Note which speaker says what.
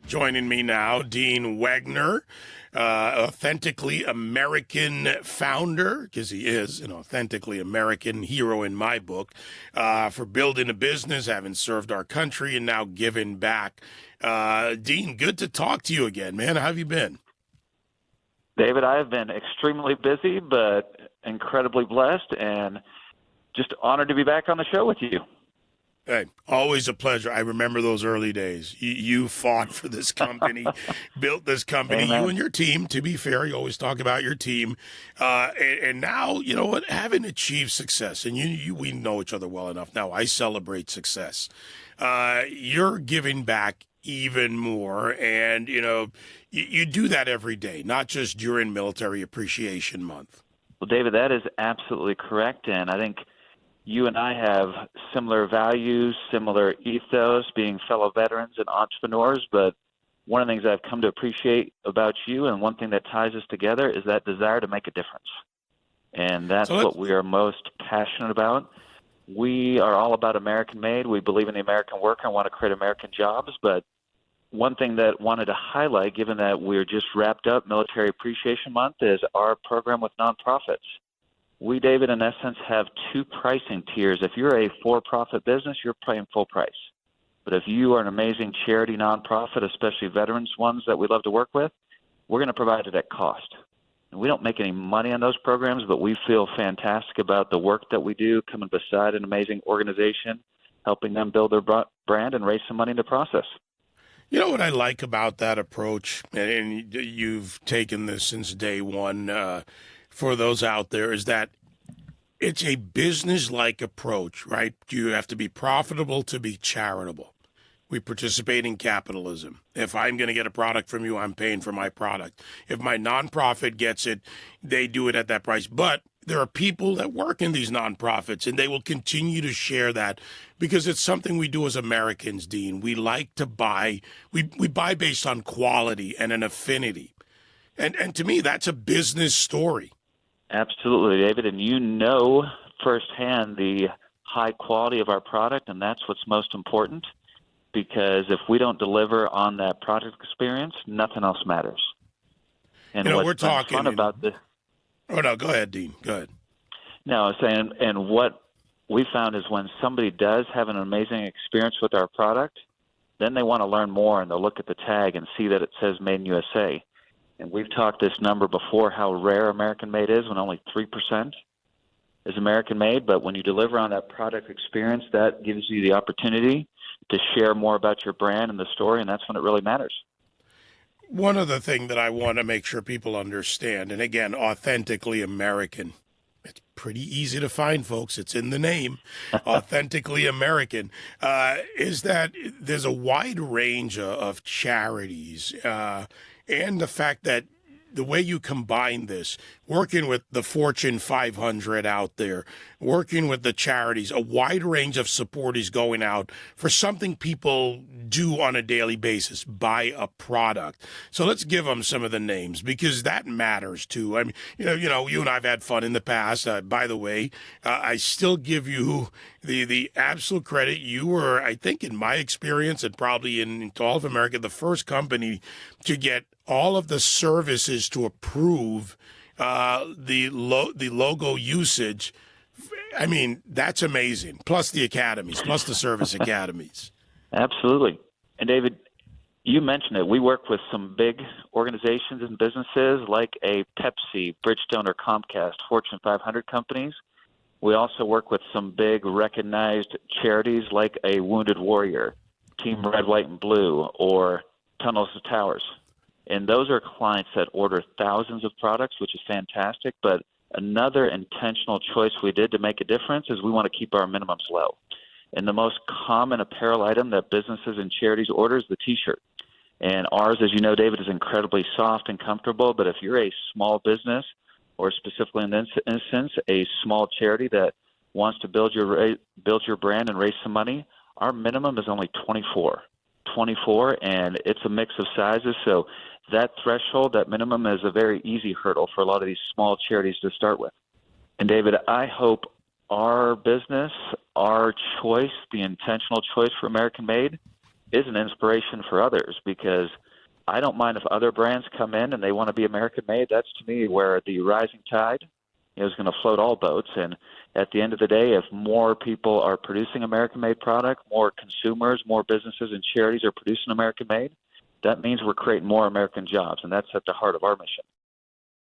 Speaker 1: Joining me now, Dean Wegner, Authentically American founder, because he is an authentically American hero in my book, for building a business, having served our country, and now giving back. Dean, good to talk to you again, man. How have you been?
Speaker 2: David, I have been extremely busy, but incredibly blessed, and just honored to be back on the show with you.
Speaker 1: Hey, always a pleasure. I remember those early days. You fought for this company, built this company,
Speaker 2: Amen.
Speaker 1: You and your team, to be fair. You always talk about your team. And now, you know what, having achieved success, and we know each other well enough now, I celebrate success. You're giving back even more, and, you do that every day, not just during Military Appreciation Month.
Speaker 2: Well, David, that is absolutely correct, and I think you and I have similar values, similar ethos, being fellow veterans and entrepreneurs, but one of the things I've come to appreciate about you, and one thing that ties us together, is that desire to make a difference. And that's what we are most passionate about. We are all about American-made. We believe in the American worker and want to create American jobs, but one thing that I wanted to highlight, given that we're just wrapped up Military Appreciation Month, is our program with nonprofits. We, David, in essence, have two pricing tiers. If you're a for-profit business, you're paying full price. But if you are an amazing charity nonprofit, especially veterans ones that we love to work with, we're going to provide it at cost. And we don't make any money on those programs, but we feel fantastic about the work that we do, coming beside an amazing organization, helping them build their brand and raise some money in the process.
Speaker 1: You know what I like about that approach, and you've taken this since day one, for those out there, is that it's a business-like approach, right? You have to be profitable to be charitable. We participate in capitalism. If I'm going to get a product from you, I'm paying for my product. If my nonprofit gets it, they do it at that price. But there are people that work in these nonprofits, and they will continue to share that because it's something we do as Americans, Dean. We like to buy. We buy based on quality and an affinity. And to me, that's a business story.
Speaker 2: Absolutely, David, and you know firsthand the high quality of our product, and that's what's most important, because if we don't deliver on that product experience, nothing else matters. And
Speaker 1: we're talking
Speaker 2: fun about this.
Speaker 1: Oh, no, go ahead, Dean. Go ahead.
Speaker 2: No, I was saying, and what we found is when somebody does have an amazing experience with our product, then they want to learn more, and they'll look at the tag and see that it says Made in USA. And we've talked this number before, how rare American-made is, when only 3% is American-made. But when you deliver on that product experience, that gives you the opportunity to share more about your brand and the story, and that's when it really matters.
Speaker 1: One other thing that I want to make sure people understand, and again, Authentically American. It's pretty easy to find, folks. It's in the name, Authentically American, is that there's a wide range of charities, and the fact that the way you combine this, working with the Fortune 500 out there, working with the charities, a wide range of support is going out for something people do on a daily basis, buy a product. So let's give them some of the names, because that matters too. I mean, you and I've had fun in the past. By the way, I still give you the absolute credit. You were, I think, in my experience, and probably in all of America, the first company to get all of the services to approve the logo usage. I mean, that's amazing. Plus the academies, plus the service academies.
Speaker 2: Absolutely. And David, you mentioned it. We work with some big organizations and businesses like a Pepsi, Bridgestone, or Comcast, Fortune 500 companies. We also work with some big recognized charities like a Wounded Warrior, Team Red, White, and Blue, or Tunnels to Towers. And those are clients that order thousands of products, which is fantastic. But another intentional choice we did to make a difference is we want to keep our minimums low. And the most common apparel item that businesses and charities order is the T-shirt. And ours, as you know, David, is incredibly soft and comfortable. But if you're a small business, or specifically in this instance, a small charity that wants to build your brand and raise some money, our minimum is only 24, and it's a mix of sizes. So that threshold, that minimum, is a very easy hurdle for a lot of these small charities to start with. And David, I hope our business, our choice, the intentional choice for American Made, is an inspiration for others, because I don't mind if other brands come in and they want to be American-made. That's, to me, where the rising tide is going to float all boats. And at the end of the day, if more people are producing American-made product, more consumers, more businesses and charities are producing American-made, that means we're creating more American jobs, and that's at the heart of our mission.